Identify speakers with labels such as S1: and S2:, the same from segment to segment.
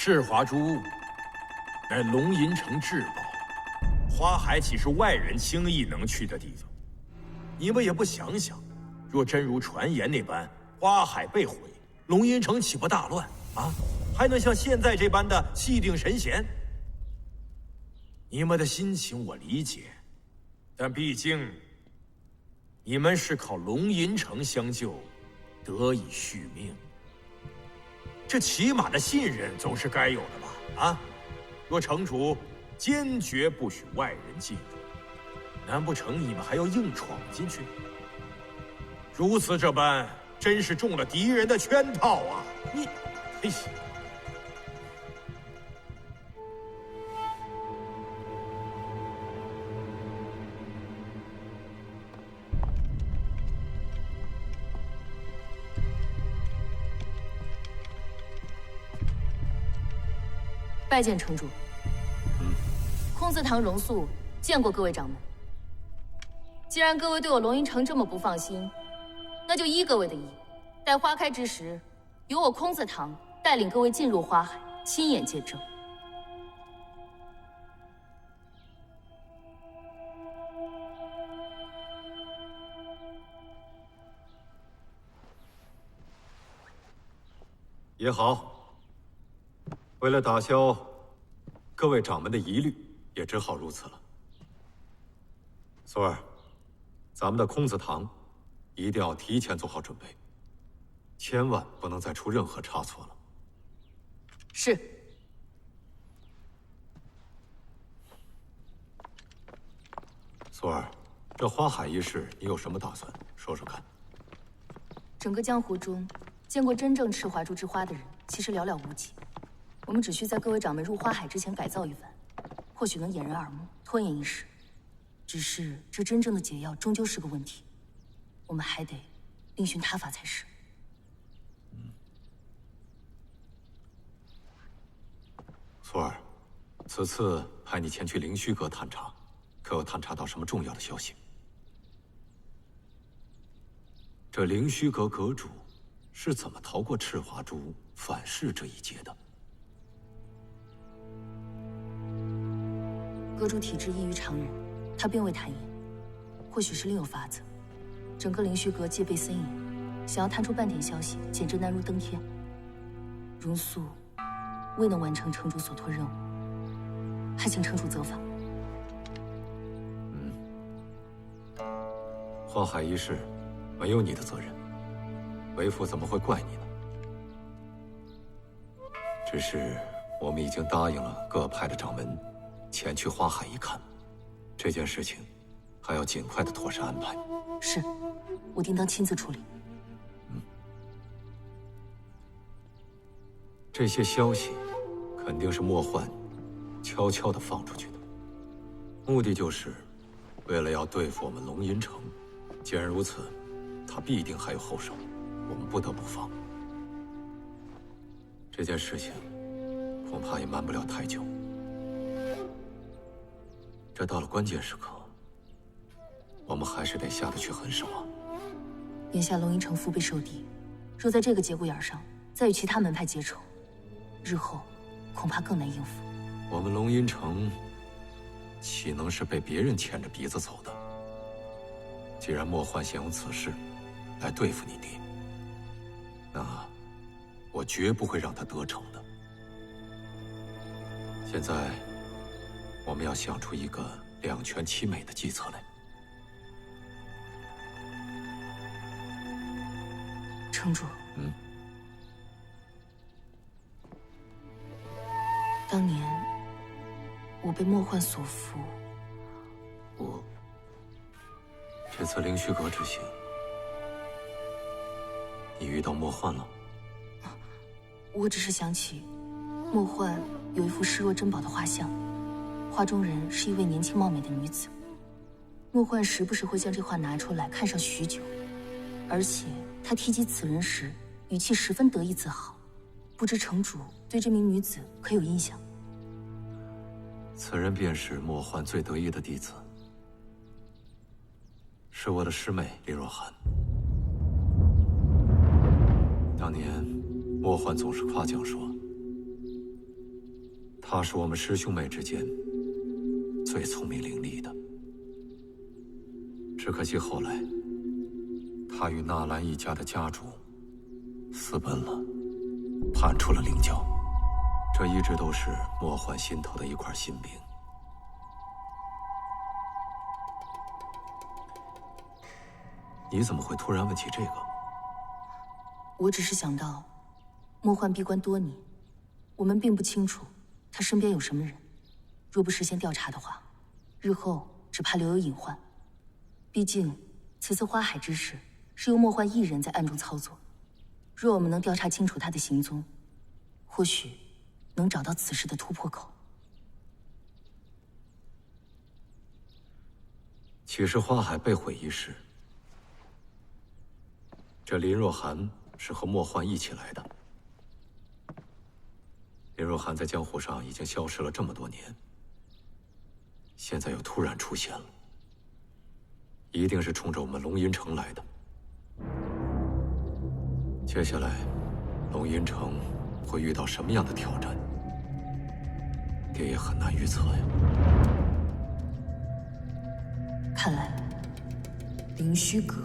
S1: 赤华珠乃龙吟城至宝，花海岂是外人轻易能去的地方？你们也不想想，若真如传言那般，花海被毁，龙吟城岂不大乱啊？还能像现在这般的气定神闲？你们的心情我理解，但毕竟你们是靠龙吟城相救，得以续命。这起码的信任总是该有的吧？啊！若城主坚决不许外人进入，难不成你们还要硬闯进去？如此这般，真是中了敌人的圈套啊！你，嘿！
S2: 拜见城主。空祠堂荣素见过各位掌门。既然各位对我龙吟城这么不放心，那就依各位的意，待花开之时，由我空祠堂带领各位进入花海，亲眼见证。
S3: 也好。为了打消各位掌门的疑虑，也只好如此了。索尔，咱们的空祠堂一定要提前做好准备，千万不能再出任何差错了。
S2: 是。
S3: 索尔，这花海一事，你有什么打算？说说看。
S2: 整个江湖中，见过真正赤华珠之花的人，其实寥寥无几。我们只需在各位掌门入花海之前改造一番，或许能掩人耳目，拖延一时。只是这真正的解药终究是个问题，我们还得另寻他法才是。
S3: 索尔，此次派你前去灵虚阁探查，可有探查到什么重要的消息？这灵虚阁阁主是怎么逃过赤华珠反噬这一劫的？
S2: 阁主体质异于常人，他并未坦言，或许是另有法子。整个灵虚阁戒备森严，想要探出半点消息，简直难如登天。荣素未能完成城主所托任务，还请城主责罚。
S3: 花海一事没有你的责任，为父怎么会怪你呢？只是我们已经答应了各派的掌门前去花海一看，这件事情还要尽快的妥善安排。
S2: 是，我定当亲自处理。
S3: 这些消息肯定是莫幻悄悄的放出去的，目的就是为了要对付我们龙吟城。既然如此，他必定还有后手，我们不得不防。这件事情恐怕也瞒不了太久。这到了关键时刻，我们还是得下得去狠手啊！
S2: 眼下龙吟城腹背受敌，若在这个节骨眼上再与其他门派结仇，日后恐怕更难应付。
S3: 我们龙吟城岂能是被别人牵着鼻子走的？既然莫幻想用此事来对付你爹，那我绝不会让他得逞的。现在我们要想出一个两全其美的计策来。
S2: 城主，当年我被莫幻所缚，
S3: 这次灵虚阁之行，你遇到莫幻了？
S2: 我只是想起，莫幻有一幅视若珍宝的画像，画中人是一位年轻貌美的女子。莫幻时不时会将这画拿出来看上许久，而且他提及此人时，语气十分得意自豪。不知城主对这名女子可有印象？
S3: 此人便是莫幻最得意的弟子，是我的师妹林若涵。当年莫幻总是夸奖说，他是我们师兄妹之间最聪明伶俐的，只可惜后来他与纳兰一家的家主私奔了，叛出了灵教。这一直都是莫幻心头的一块心病。你怎么会突然问起这个？
S2: 我只是想到，莫幻闭关多年，我们并不清楚他身边有什么人。若不事先调查的话，日后只怕留有隐患。毕竟，此次花海之事是由莫幻一人在暗中操作。若我们能调查清楚他的行踪，或许能找到此事的突破口。
S3: 其实花海被毁一事，这林若寒是和莫幻一起来的。林若寒在江湖上已经消失了这么多年，现在又突然出现了，一定是冲着我们龙吟城来的。接下来，龙吟城会遇到什么样的挑战，爹也很难预测呀。
S2: 看来，凌虚阁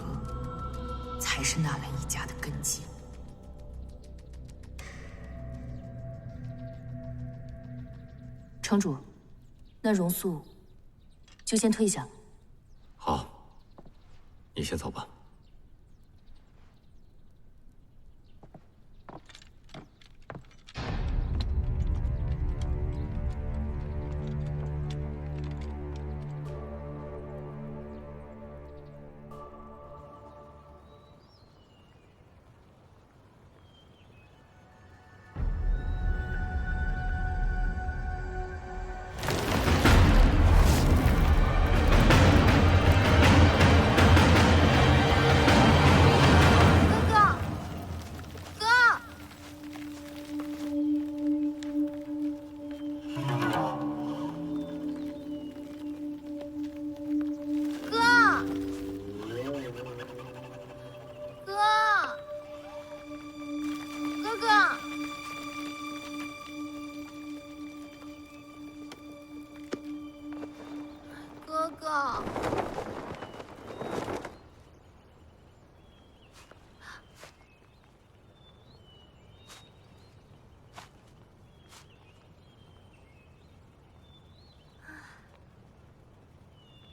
S2: 才是纳兰一家的根基。城主，那容素就先退下。
S3: 好，你先走吧。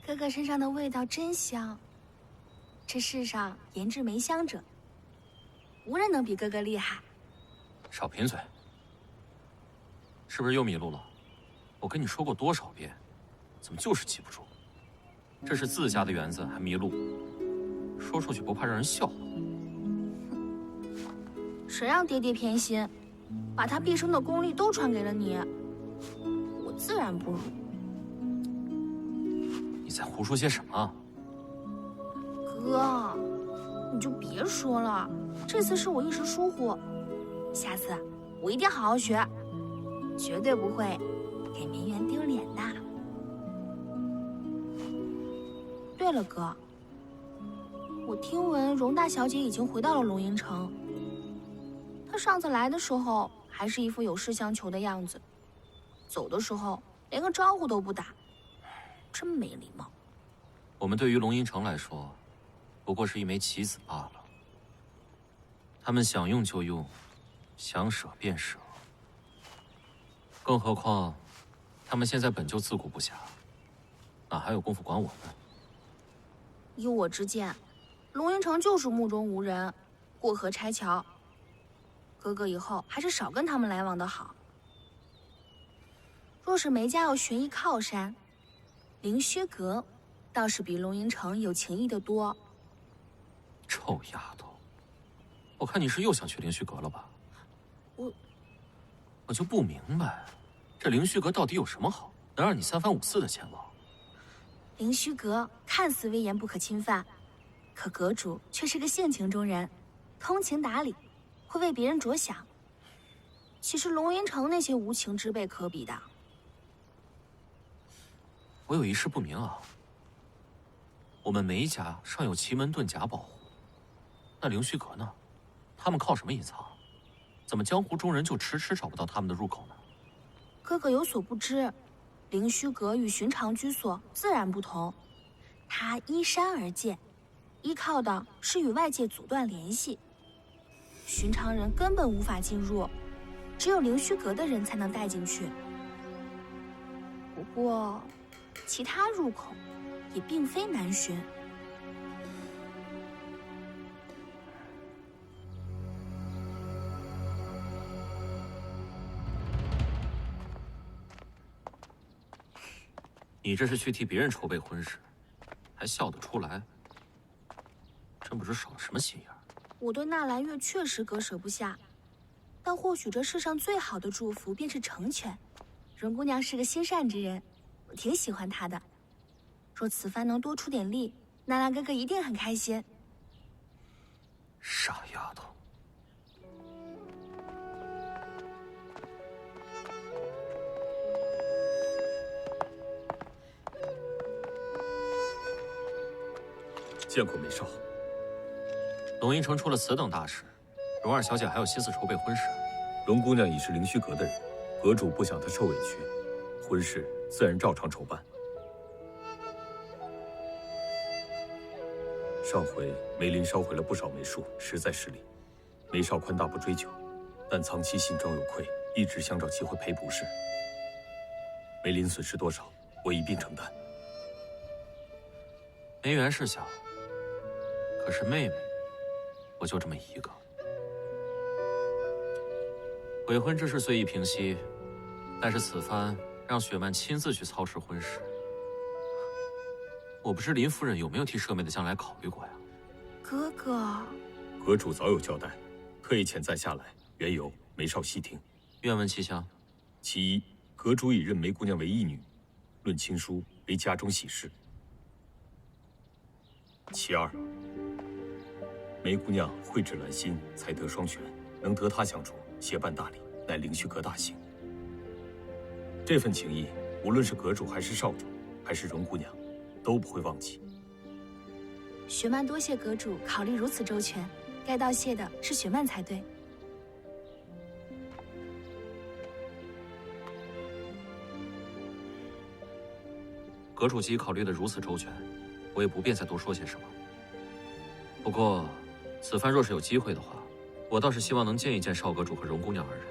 S4: 哥哥身上的味道真香，这世上颜值没香者，无人能比哥哥厉害。
S5: 少贫嘴，是不是又迷路了？我跟你说过多少遍，怎么就是记不住？这是自家的园子还迷路，说出去不怕让人笑话？
S4: 谁让爹爹偏心，把他毕生的功力都传给了你，我自然不如。
S5: 你在胡说些什么？
S4: 哥，你就别说了，这次是我一时疏忽，下次我一定好好学，绝对不会给绵园丢脸的。对了，哥，我听闻容大小姐已经回到了龙吟城，她上次来的时候还是一副有事相求的样子，走的时候连个招呼都不打。真没礼貌。
S5: 我们对于龙吟城来说，不过是一枚棋子罢了。他们想用就用，想舍便舍。更何况，他们现在本就自顾不暇，哪还有功夫管我们？
S4: 依我之见，龙吟城就是目中无人，过河拆桥。哥哥以后还是少跟他们来往的好。若是梅家要寻一靠山，凌虚阁倒是比龙吟城有情义的多。
S5: 臭丫头，我看你是又想去凌虚阁了吧？我就不明白，这凌虚阁到底有什么好，能让你三番五次的前往？
S4: 凌虚阁看似威严不可侵犯，可阁主却是个性情中人，通情达理，会为别人着想。岂是龙吟城那些无情之辈可比的？
S5: 我有一事不明啊。我们梅家尚有奇门遁甲保护，那凌虚阁呢？他们靠什么隐藏？怎么江湖中人就迟迟找不到他们的入口呢？
S4: 哥哥有所不知，灵虚阁与寻常居所自然不同，它依山而建，依靠的是与外界阻断联系，寻常人根本无法进入，只有灵虚阁的人才能带进去。不过，其他入口也并非难寻。
S5: 你这是去替别人筹备婚事，还笑得出来？真不知少了什么心眼儿。
S4: 我对纳兰月确实割舍不下，但或许这世上最好的祝福便是成全。容姑娘是个心善之人，我挺喜欢她的。若此番能多出点力，纳兰哥哥一定很开心。
S5: 傻丫头。
S6: 见过梅少。
S5: 龙吟城出了此等大事，荣二小姐还有心思筹备婚事？
S6: 荣姑娘已是灵虚阁的人，阁主不想她受委屈，婚事自然照常筹办。上回梅林烧毁了不少梅树，实在失礼。梅少宽大不追究，但藏妻心中有愧，一直想找机会赔不是。梅林损失多少，我一并承担。
S5: 梅园是小，可是妹妹，我就这么一个。悔婚之事虽已平息，但是此番让雪曼亲自去操持婚事，我不知林夫人有没有替舍妹的将来考虑过呀？
S4: 哥哥，
S6: 阁主早有交代，特意遣在下来，缘由梅少细听。
S5: 愿闻其详。
S6: 其一，阁主已认梅姑娘为义女，论亲疏为家中喜事。其二，梅姑娘蕙质兰心，才德双全，能得她相助，协办大礼，乃灵虚阁大幸。这份情谊，无论是阁主还是少主，还是荣姑娘，都不会忘记。
S4: 雪曼多谢阁主考虑如此周全，该道谢的是雪曼才对。
S5: 阁主既考虑得如此周全，我也不便再多说些什么。不过，此番若是有机会的话，我倒是希望能见一见少阁主和荣姑娘二人。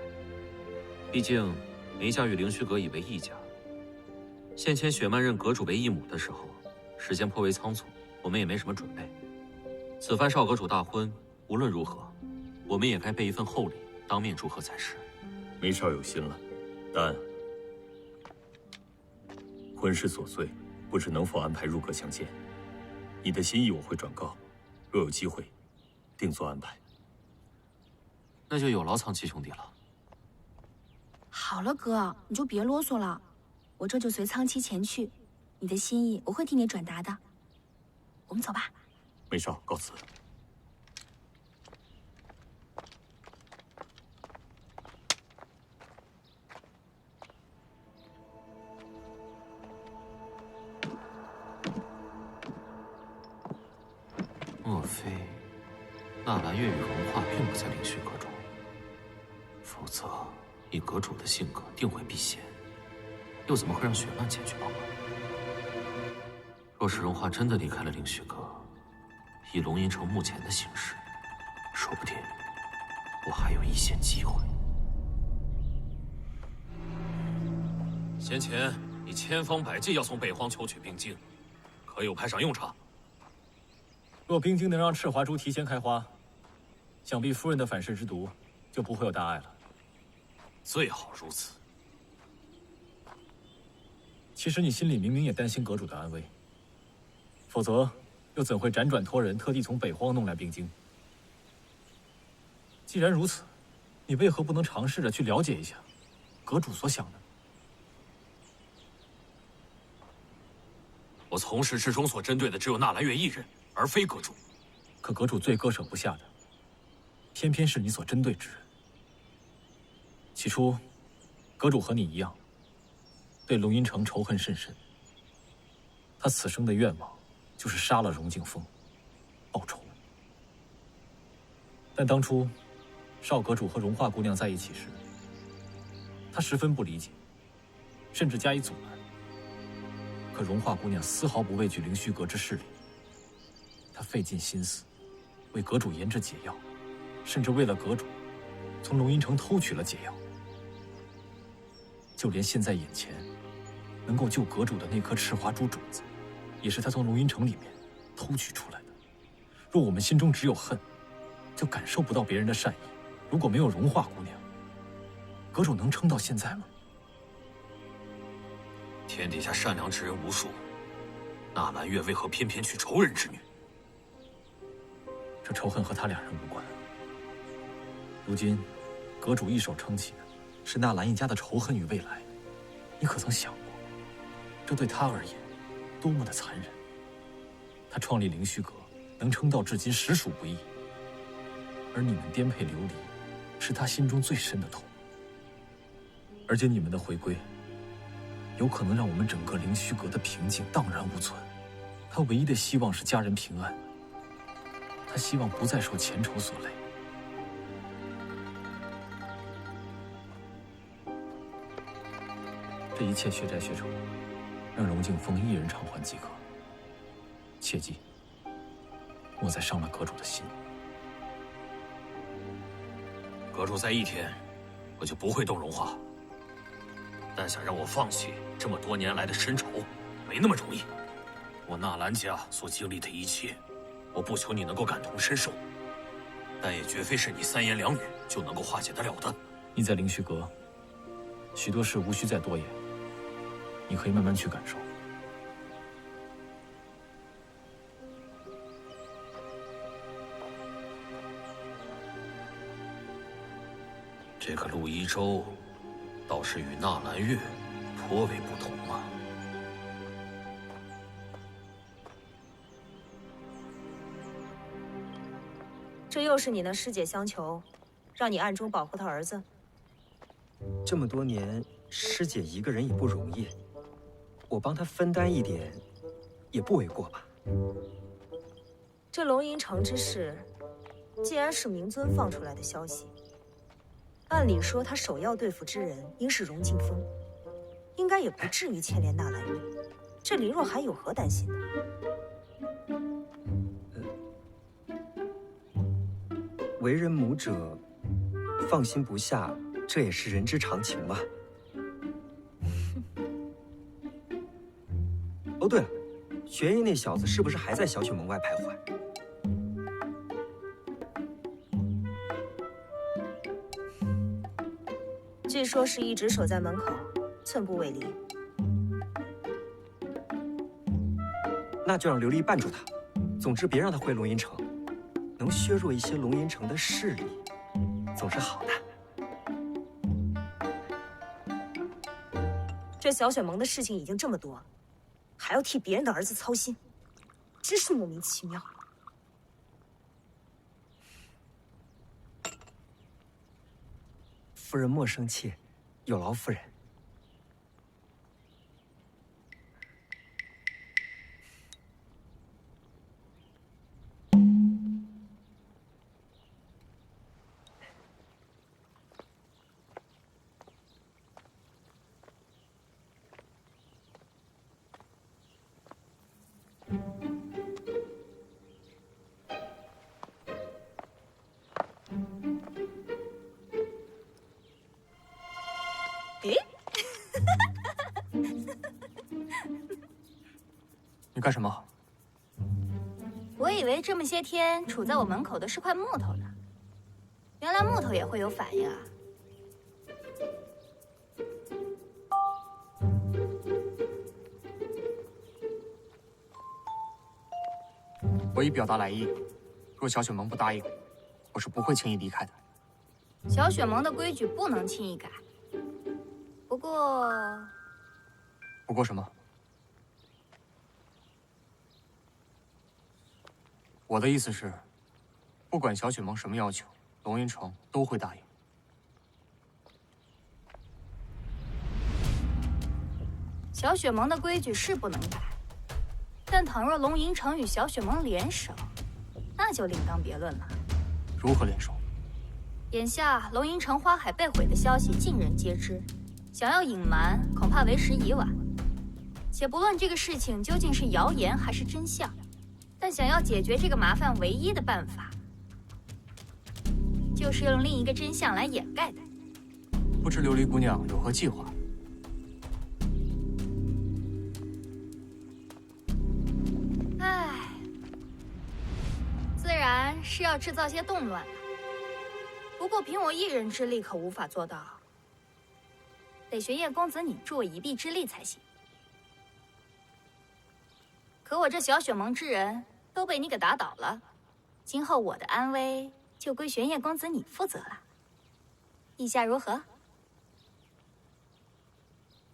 S5: 毕竟，梅家与灵虚阁已为一家。先前雪曼认阁主为义母的时候，时间颇为仓促，我们也没什么准备。此番少阁主大婚，无论如何，我们也该备一份厚礼，当面祝贺才是。
S6: 梅少有心了，但婚事琐碎，不知能否安排入阁相见。你的心意我会转告，若有机会，定做安排。
S5: 那就有劳苍七兄弟了。
S4: 好了，哥，你就别啰嗦了，我这就随苍七前去，你的心意我会替你转达的。我们走吧。
S6: 梅少，告辞。
S5: 莫非纳兰月与荣华并不在灵虚阁中？否则，以阁主的性格，定会避嫌，又怎么会让雪曼前去帮忙？若是荣华真的离开了灵虚阁，以龙吟城目前的形势，说不定我还有一线机会。先前你千方百计要从北荒求取冰晶，可有派上用场？
S7: 若冰晶能让赤华珠提前开花，想必夫人的反噬之毒就不会有大碍了。
S5: 最好如此。
S7: 其实你心里明明也担心阁主的安危，否则又怎会辗转托人特地从北荒弄来冰晶？既然如此，你为何不能尝试着去了解一下阁主所想的？
S5: 我从始至终所针对的只有纳兰月一人，而非阁主。
S7: 可阁主最割舍不下的，偏偏是你所针对之人。起初，阁主和你一样，对龙吟城仇恨甚深。他此生的愿望，就是杀了荣景峰，报仇。但当初，少阁主和荣华姑娘在一起时，他十分不理解，甚至加以阻拦。可荣华姑娘丝毫不畏惧灵虚阁之势力，她费尽心思为阁主研制解药，甚至为了阁主，从龙吟城偷取了解药。就连现在眼前能够救阁主的那颗赤花珠种子，也是她从龙吟城里面偷取出来的。若我们心中只有恨，就感受不到别人的善意。如果没有荣华姑娘，阁主能撑到现在吗？
S5: 天底下善良之人无数，纳兰月为何偏偏娶仇人之女？
S7: 这仇恨和他两人无关。如今，阁主一手撑起的是纳兰一家的仇恨与未来。你可曾想过，这对他而言多么的残忍？他创立灵虚阁，能撑到至今实属不易。而你们颠沛流离，是他心中最深的痛。而且你们的回归，有可能让我们整个灵虚阁的平静荡然无存。他唯一的希望是家人平安，他希望不再受前仇所累。这一切血债血仇，让荣敬风一人偿还即可。切记，莫再伤了阁主的心。
S5: 阁主在一天，我就不会动荣华。但想让我放弃这么多年来的深仇，没那么容易。我纳兰家所经历的一切，我不求你能够感同身受，但也绝非是你三言两语就能够化解得了的。
S7: 你在灵虚阁，许多事无需再多言，你可以慢慢去感受。
S5: 这个陆一舟，倒是与纳兰月颇为不同啊。
S8: 这又是你那师姐相求，让你暗中保护她儿子。
S9: 这么多年，师姐一个人也不容易，我帮她分担一点，也不为过吧？
S8: 这龙吟城之事，既然是明尊放出来的消息，按理说他首要对付之人应是荣敬风，应该也不至于牵连纳兰月。这林若寒有何担心的？
S9: 为人母者，放心不下，这也是人之常情嘛。哦，对了，玄逸那小子是不是还在小雪门外徘徊？
S8: 据说是一直守在门口，寸步未离。
S9: 那就让琉璃绊住他。总之，别让他回龙吟城，能削弱一些龙吟城的势力，总是好的。
S8: 这小雪盟的事情已经这么多，还要替别人的儿子操心，真是莫名其妙。
S9: 夫人莫生气，有劳夫人。
S7: 你干什么？
S4: 我以为这么些天杵在我门口的是块木头呢，原来木头也会有反应啊！
S10: 我已表达来意，若小雪盟不答应，我是不会轻易离开的。
S4: 小雪盟的规矩不能轻易改。不过
S10: 什么？我的意思是，不管小雪盟什么要求，龙吟城都会答应。
S4: 小雪盟的规矩是不能改，但倘若龙吟城与小雪盟联手，那就另当别论了。
S10: 如何联手？
S4: 眼下龙吟城花海被毁的消息尽人皆知，
S11: 想要隐瞒，恐怕为时已晚。且不论这个事情究竟是谣言还是真相，但想要解决这个麻烦，唯一的办法，就是用另一个真相来掩盖它。
S10: 不知琉璃姑娘有何计划？
S11: 唉，自然是要制造些动乱了。不过凭我一人之力可无法做到，得玄烨公子你助我一臂之力才行。可我这小雪盟之人都被你给打倒了，今后我的安危就归玄烨公子你负责了。意下如何？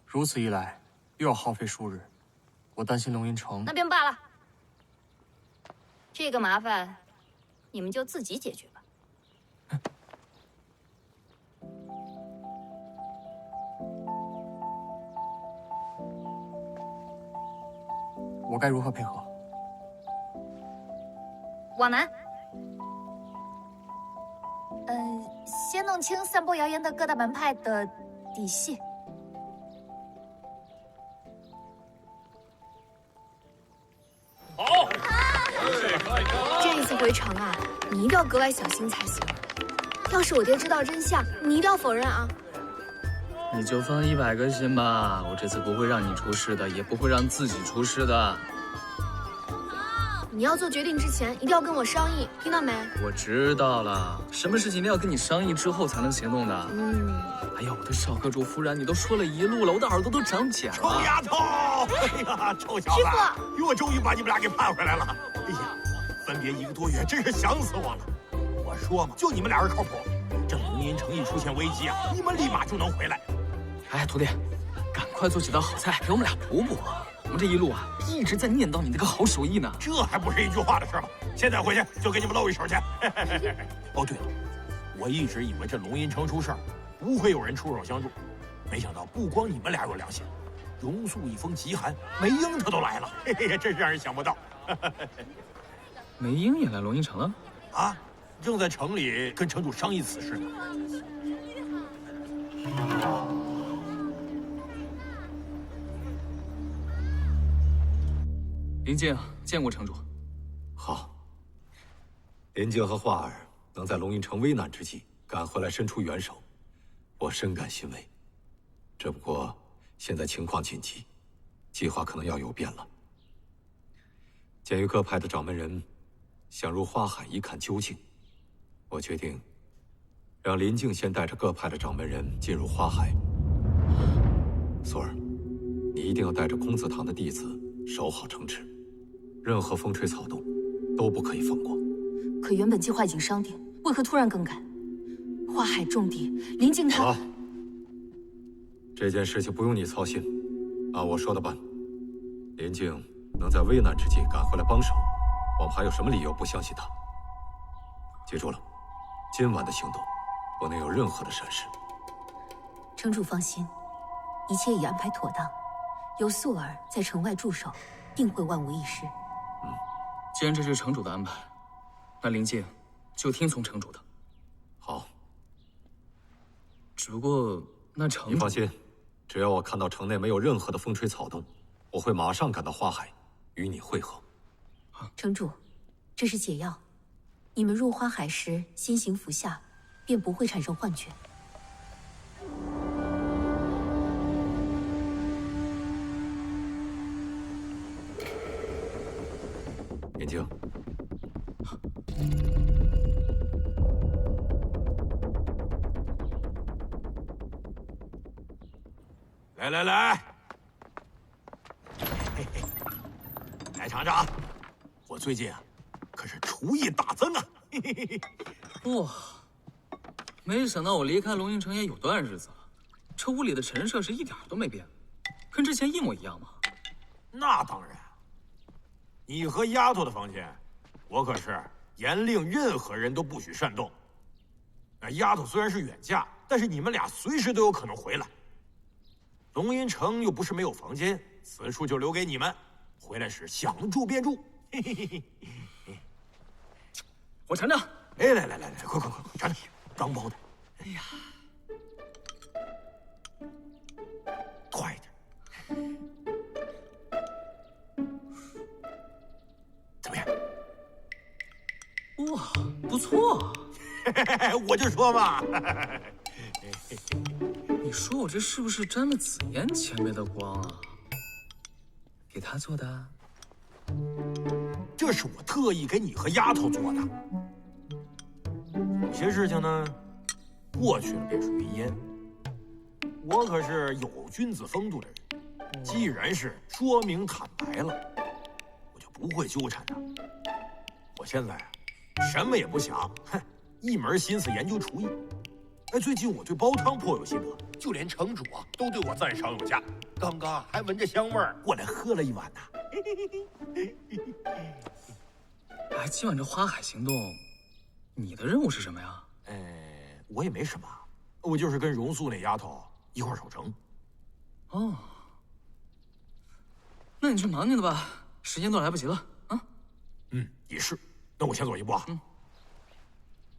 S10: 如此一来，又要耗费数日，我担心龙吟城。
S11: 那便罢了，这个麻烦你们就自己解决吧。
S10: 我该如何配合？
S11: 往南。
S4: 先弄清散播谣言的各大门派的底细。
S1: 好，
S4: 这一次回城啊，你一定要格外小心才行。要是我爹知道真相，你一定要否认啊！
S12: 你就放100个心吧，我这次不会让你出事的，也不会让自己出事的。
S4: 你要做决定之前，一定要跟我商议，听到没？
S12: 我知道了，什么事情都要跟你商议之后才能行动的。哎呀，我的少阁主夫人，你都说了一路了，我的耳朵都长茧了。
S1: 臭丫头！哎呀，臭小子！
S4: 师傅，
S1: 我终于把你们俩给盼回来了。哎呀，分别1个多月，真是想死我了。我说嘛，就你们俩人靠谱。这龙吟城一出现危机啊，你们立马就能回来。
S12: 哎，徒弟，赶快做几道好菜给我们俩补补。我们这一路啊，一直在念叨你那个好手艺呢。
S1: 这还不是一句话的事吗？现在回去就给你们露一手去。哦，对了，我一直以为这龙吟城出事儿，不会有人出手相助，没想到不光你们俩有良心，荣肃一封急函，梅英他都来了，嘿嘿，真是让人想不到。
S12: 梅英也来龙吟城了？
S1: 啊，正在城里跟城主商议此事呢。
S12: 林静见过城主。
S3: 好。林静和华儿能在龙吟城危难之际赶回来伸出援手，我深感欣慰。只不过现在情况紧急，计划可能要有变了。鉴于各派的掌门人想入花海一看究竟，我决定让林静先带着各派的掌门人进入花海。索儿，你一定要带着空子堂的弟子守好城池，任何风吹草动都不可以放过。
S2: 可原本计划已经商定，为何突然更改？花海重地，林静他……
S3: 好，这件事情不用你操心，按我说的办。林静能在危难之际赶回来帮手，我们还有什么理由不相信他？记住了，今晚的行动不能有任何的闪失。
S2: 城主放心，一切已安排妥当，由素儿在城外驻守，定会万无一失。
S12: 既然这是城主的安排，那林静就听从城主的。
S3: 好。
S12: 只不过那城主……
S3: 你放心，只要我看到城内没有任何的风吹草动，我会马上赶到花海与你会合。
S2: 城主，这是解药，你们入花海时先行服下，便不会产生幻觉。
S3: 林静，
S1: 来来来，嘿嘿，来尝尝，我最近啊，可是厨艺大增啊！嘿嘿嘿嘿。
S12: 哇，没想到我离开龙吟城也有段日子了，这屋里的陈设是一点都没变，跟之前一模一样吗？
S1: 那当然。你和丫头的房间，我可是严令任何人都不许擅动。那丫头虽然是远嫁，但是你们俩随时都有可能回来。龙吟城又不是没有房间，此处就留给你们，回来时想住便住。嘿嘿嘿嘿。
S12: 我尝尝。
S1: 哎，来，快尝尝，刚包的。
S12: 哎呀，错。
S1: 我就说嘛。
S12: 你说我这是不是沾了紫嫣前辈的光啊？给他做的？
S1: 这是我特意给你和丫头做的。有些事情呢，过去了便是云烟。我可是有君子风度的人，既然是说明坦白了，我就不会纠缠他。我现在什么也不想，一门心思研究厨艺。最近我对煲汤颇有心得，就连城主都对我赞赏有加。刚刚还闻着香味儿过来喝了一碗呢。
S12: 哎，今晚这花海行动，你的任务是什么呀？
S1: 我也没什么，我就是跟榕素那丫头一块守城。
S12: 哦，那你去忙你的吧，时间都来不及了啊。
S1: 也是。那我先走一步啊。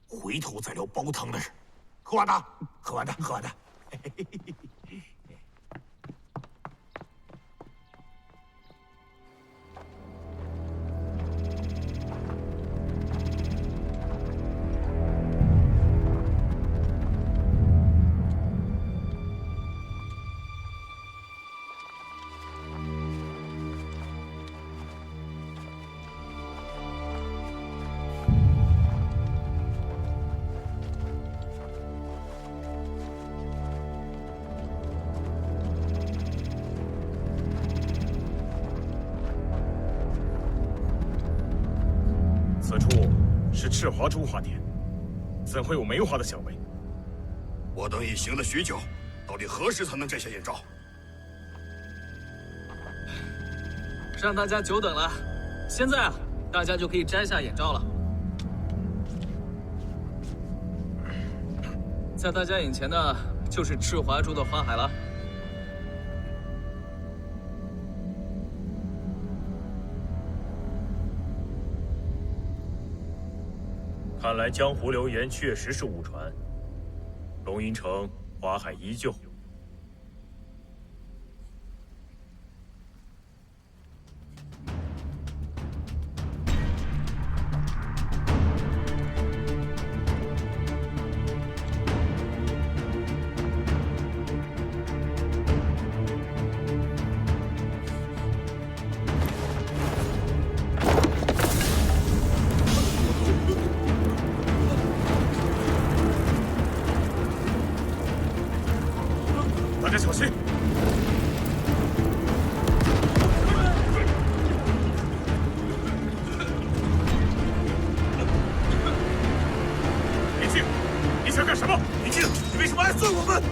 S1: 回头再聊煲汤的事。喝完的，喝完的，喝完的。
S6: 此处是赤华珠花店，怎会有梅花的香味？
S13: 我等已行了许久，到底何时才能摘下眼罩？
S12: 让大家久等了，现在大家就可以摘下眼罩了。在大家眼前的就是赤华珠的花海了。
S6: 看来江湖流言确实是误传，龙吟城花海依旧。大家小心！林静，你想干什么？林静，你为什么来追我们？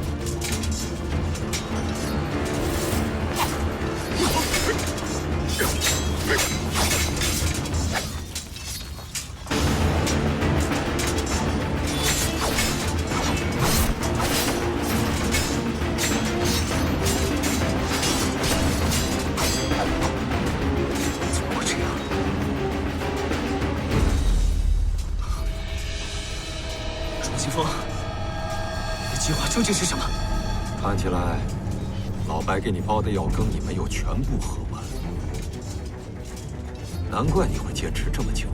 S12: 计划究竟是什么？
S3: 看起来，老白给你包的药羹你没有全部喝完，难怪你会坚持这么久。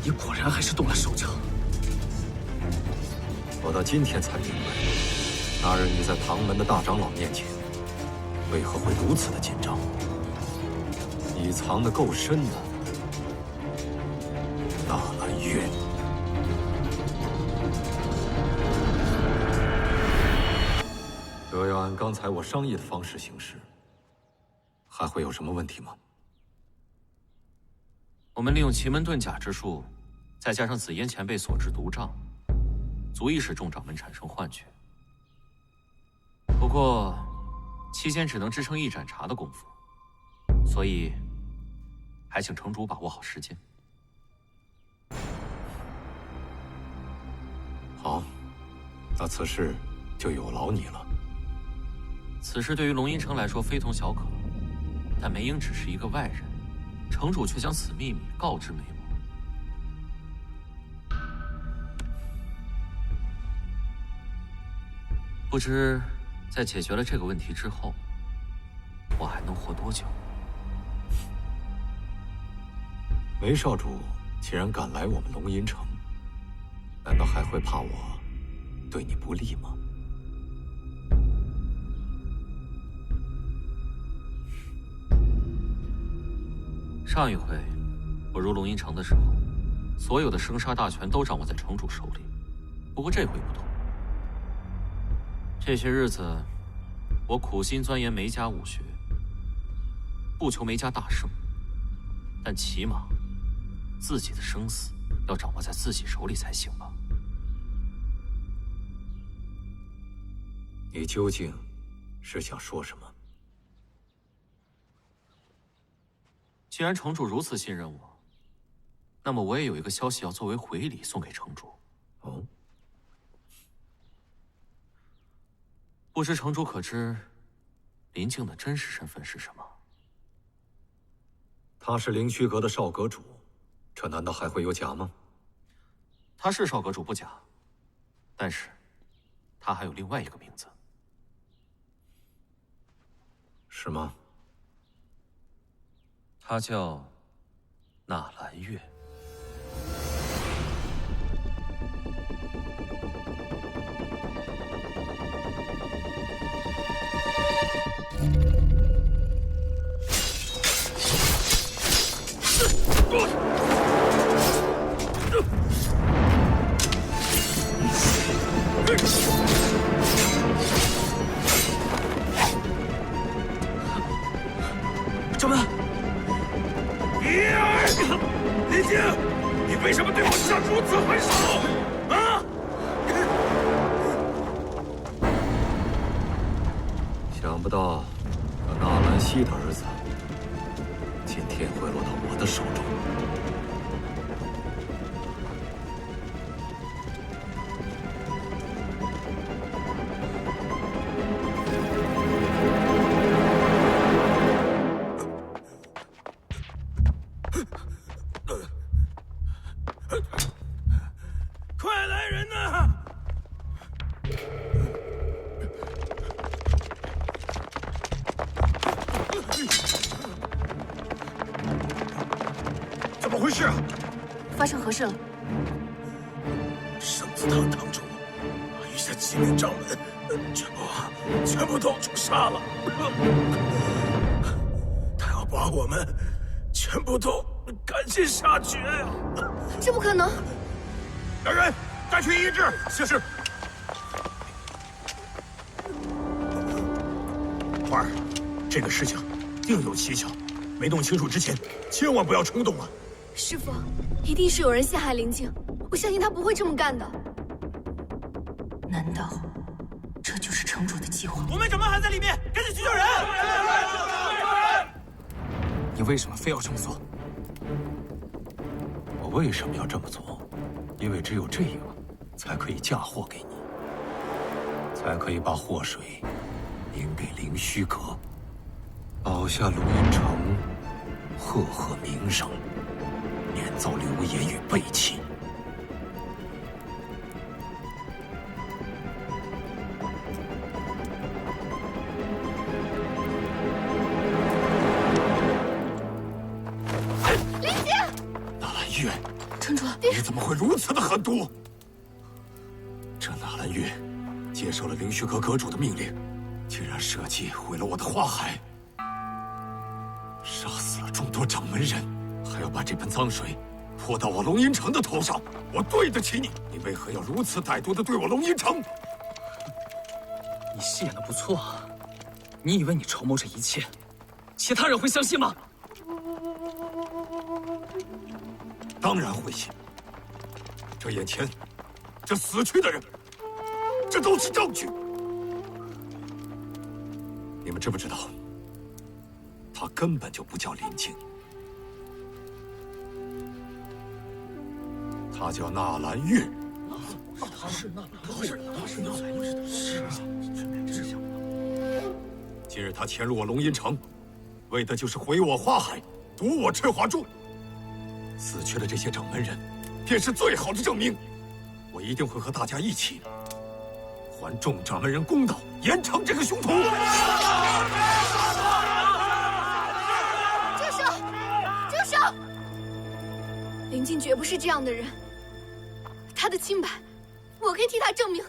S12: 你果然还是动了手脚。
S3: 我到今天才明白，那日你在唐门的大长老面前，为何会如此的紧张？你藏得够深的，纳兰月。若要按刚才我商议的方式行事，还会有什么问题吗？
S5: 我们利用奇门遁甲之术，再加上紫嫣前辈所制毒瘴，足以使众掌门产生幻觉。不过，期间只能支撑一盏茶的功夫，所以还请城主把握好时间。
S3: 好，那此事就有劳你了。
S5: 此事对于龙吟城来说非同小可，但梅英只是一个外人，城主却将此秘密告知梅某。不知在解决了这个问题之后，我还能活多久？
S3: 梅少主既然敢来我们龙吟城，难道还会怕我对你不利吗？
S5: 上一回我入龙吟城的时候，所有的生杀大权都掌握在城主手里。不过这回不同，这些日子我苦心钻研梅家武学，不求梅家大胜，但起码自己的生死要掌握在自己手里才行吧。
S3: 你究竟是想说什么？
S5: 既然城主如此信任我，那么我也有一个消息要作为回礼送给城主。
S3: 哦，
S5: 不知城主可知林静的真实身份是什么？
S3: 他是灵虚阁的少阁主，这难道还会有假吗？
S5: 他是少阁主不假，但是他还有另外一个名字。
S3: 是吗？
S5: 他叫纳兰月。
S13: 掌门，林静，你为什么对我下如此狠手？啊！
S3: 想不到，这纳兰熙的儿子，今天会落到我的手中。
S13: 快来人呐！怎么回事啊？
S2: 发生何事了？
S13: 圣子堂堂主把余下7名掌门全部都诛杀了，他要把我们全部都赶尽杀绝呀！
S2: 这不可能！
S13: 来人，带去医治。是。
S1: 花儿，这个事情定有蹊跷，没弄清楚之前，千万不要冲动啊！
S4: 师父，一定是有人陷害林静，我相信他不会这么干的。
S2: 难道这就是城主的计划？
S1: 我们掌门还在里面，赶紧去救人！
S10: 你为什么非要这么做？
S3: 我为什么要这么做？因为只有这样，才可以嫁祸给你，才可以把祸水引给灵虚阁，保下龙吟城赫赫名声，免遭流言与背弃。
S4: 林静，
S3: 纳兰月，
S2: 城主，
S3: 你怎么会如此的狠毒？这纳兰月接受了灵虚阁阁主的命令，竟然设计毁了我的花海，杀死了众多掌门人，还要把这盆脏水泼到我龙吟城的头上，我对得起你！你为何要如此歹毒的对我龙吟城？
S12: 你饰演的不错啊，你以为你筹谋这一切，其他人会相信吗？
S3: 当然会信。这眼前，这死去的人，这都是证据。你们知不知道，他根本就不叫林静，他叫纳兰月。今日他潜入我龙吟城，为的就是毁我花海，夺我赤华柱。死去的这些掌门人，便是最好的证明。我一定会和大家一起，还众掌门人公道，严惩这个凶徒。
S4: 住手！林静绝不是这样的人，他的清白，我可以替他证明。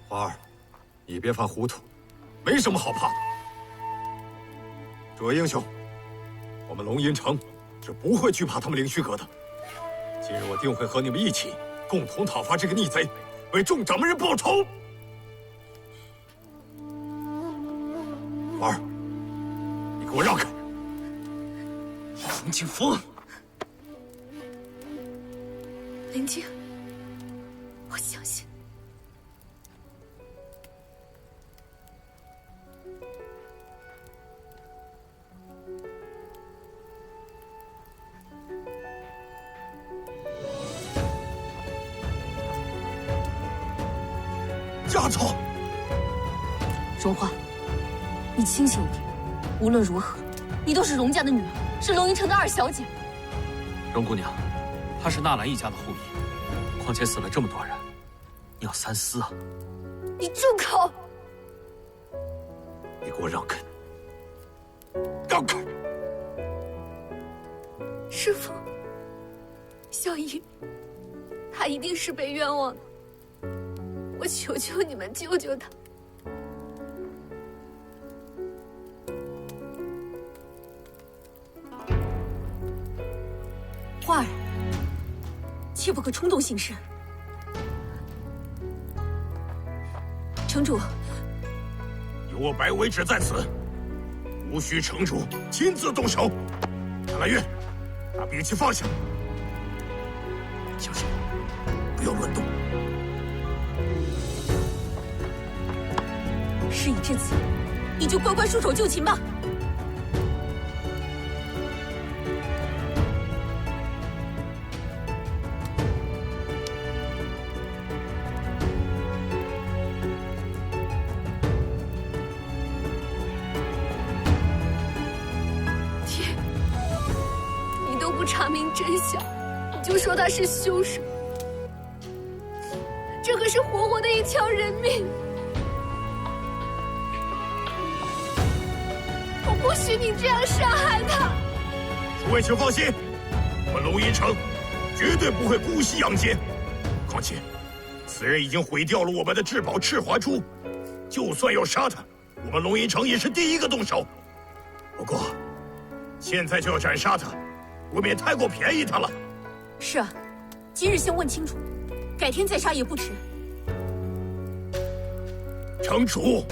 S3: 花儿，你别犯糊涂，没什么好怕的。诸位英雄，我们龙吟城是不会惧怕他们凌虚阁的。今日我定会和你们一起，共同讨伐这个逆贼，为众掌门人报仇。花儿，你给我让开！
S12: 龙景风，
S4: 林静，我相信。
S13: 家草，
S2: 荣华，你清醒一点。无论如何，你都是荣家的女儿，是龙吟城的二小姐。
S5: 荣姑娘，她是纳兰一家的后裔，况且死了这么多人，你要三思啊！
S4: 你住口！
S3: 你给我让开！让开！
S4: 师父，小姨，她一定是被冤枉的。我求求你们救救她！
S2: 花儿，切不可冲动行事。城主，
S1: 有我白维止在此，无需城主亲自动手。纳兰月，把兵器放下，
S13: 小心，不要乱动。
S2: 事已至此，你就乖乖束手就擒吧。
S4: 天，你都不查明真相，你就说他是凶手，这可是活活的一条人命！不许你这样杀害他！
S1: 诸位请放心，我们龙吟城绝对不会姑息养奸。况且，此人已经毁掉了我们的至宝赤华珠，就算要杀他，我们龙吟城也是第一个动手。不过，现在就要斩杀他，未免太过便宜他了。
S2: 是啊，今日先问清楚，改天再杀也不迟。
S1: 城主。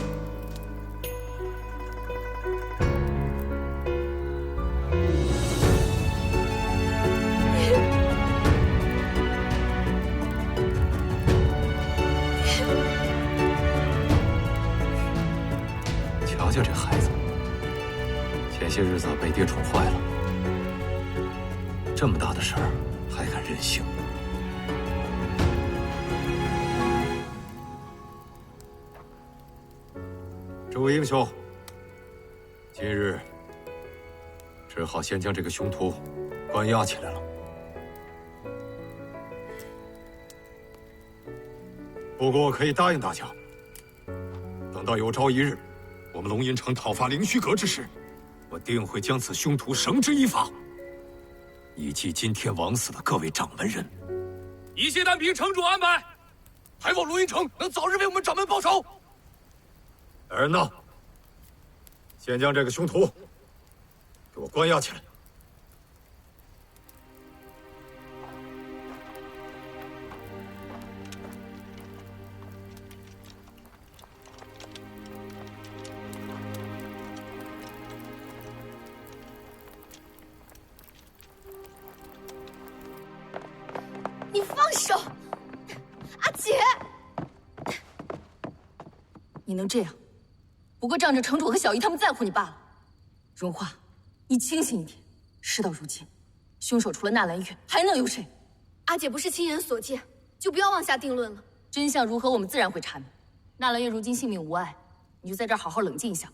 S3: 瞧瞧这孩子，前些日子被爹宠坏了，这么大的事儿还敢任性。诸位英雄，今日只好先将这个凶徒关押起来了。不过我可以答应大家，等到有朝一日我们龙吟城讨伐凌虚阁之时，我定会将此凶徒绳之以法，以及今天枉死的各位掌门人。
S12: 一切单凭城主安排，还望龙吟城能早日为我们掌门报仇。
S3: 来人呐，先将这个凶徒给我关押起来。
S4: 你放手，阿姐！
S2: 你能这样，不过仗着城主和小姨他们在乎你罢了。荣华，你清醒一点。事到如今，凶手除了纳兰月，还能有谁？
S4: 阿姐不是亲眼所见，就不要妄下定论了。
S2: 真相如何，我们自然会查明。纳兰月如今性命无碍，你就在这儿好好冷静一下。